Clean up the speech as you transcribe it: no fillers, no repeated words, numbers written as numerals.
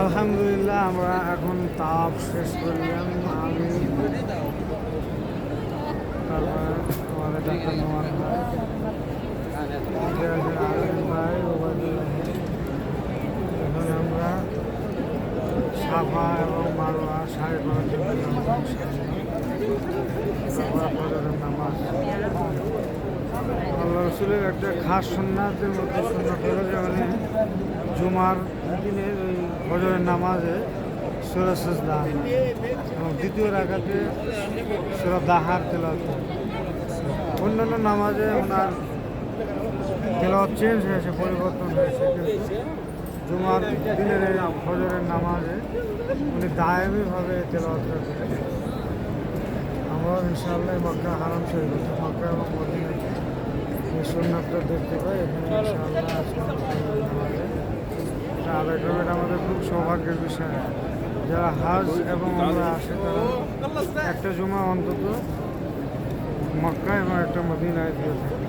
আলহামদুলিল্লাহ আমরা এখন তাপ শেষ করলাম। আমি তারপরে আমাদের ডাক্তার নোমান ভাই, আলিম ভাই, ওবায়দুল্লাহ। এখন আমরা সাফা এবং মারোয়া সাড়ে করার জন্য ফজরের নামাজ। আল্লাহ রসুলের একটা খাস সুন্নাতের মধ্যে সুন্নত হলো যে মানে জুমার দিনের ওই ফজরের নামাজে সূরা সিজদা এবং দ্বিতীয় রাকাতে সূরা দাহার তেলাওয়াত। অন্যান্য নামাজে ওনার তেলাওয়াত চেঞ্জ হয়েছে, পরিবর্তন হয়েছে, কিন্তু জুমার দিনের এই ফজরের নামাজে উনি দায়েমিভাবে তেলাওয়াত করতেন। আমরাও ইনশাআল্লাহ মক্কা হারাম শরীফ মক্কা এবং মদিনায় এই সুন্নাতটা দেখতে পাই। এখানে ইনশাআল্লাহ আজকে নামাজে এটা আদায় করবে। এটা আমাদের খুব সৌভাগ্যের বিষয়। যারা হাজ এবং আমরা আসে তারা একটা জুমা অন্তত মক্কা এবং একটা মদিনায় দিয়ে থাকে।